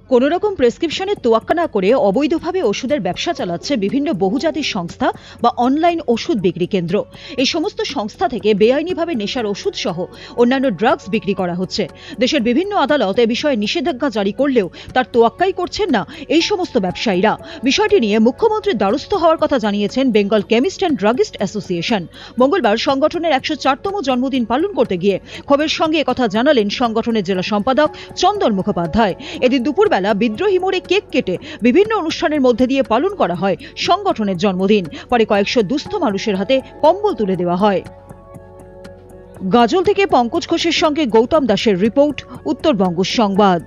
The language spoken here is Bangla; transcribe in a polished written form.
কোন রকম প্রেসক্রিপশনের তোয়াক্কা না করে অবৈধভাবে ওষুধের ব্যবসা চালাচ্ছে বিভিন্ন বহুজাতিক সংস্থা বা অনলাইন ওষুধ বিক্রি কেন্দ্র। এই সমস্ত সংস্থা থেকে বেআইনিভাবে নেশার ওষুধ সহ অন্যান্য ড্রাগস বিক্রি করা হচ্ছে। দেশের বিভিন্ন আদালত এ বিষয়ে নিষেধাজ্ঞা জারি করলেও তার তোয়াক্কাই করছেন না এই সমস্ত ব্যবসায়ীরা। বিষয়টি নিয়ে মুখ্যমন্ত্রীর দ্বারস্থ হওয়ার কথা জানিয়েছেন Bengal chemist and druggist association. মঙ্গলবার সংগঠনের 104তম জন্মদিন পালন করতে গিয়ে ক্ষোভের সঙ্গে একথা জানালেন সংগঠনের জেলা সম্পাদক চন্দন মুখোপাধ্যায়। এদিন দুপুরবেলা বিদ্রোহী মোড়ে কেক কেটে বিভিন্ন অনুষ্ঠানের মধ্যে দিয়ে পালন করা হয় সংগঠনের জন্মদিন। পরে কয়েকশো দুস্থ মানুষের হাতে কম্বল তুলে দেওয়া হয়। গাজল থেকে পঙ্কজ ঘোষের সঙ্গে গৌতম দাসের রিপোর্ট, উত্তরবঙ্গ সংবাদ।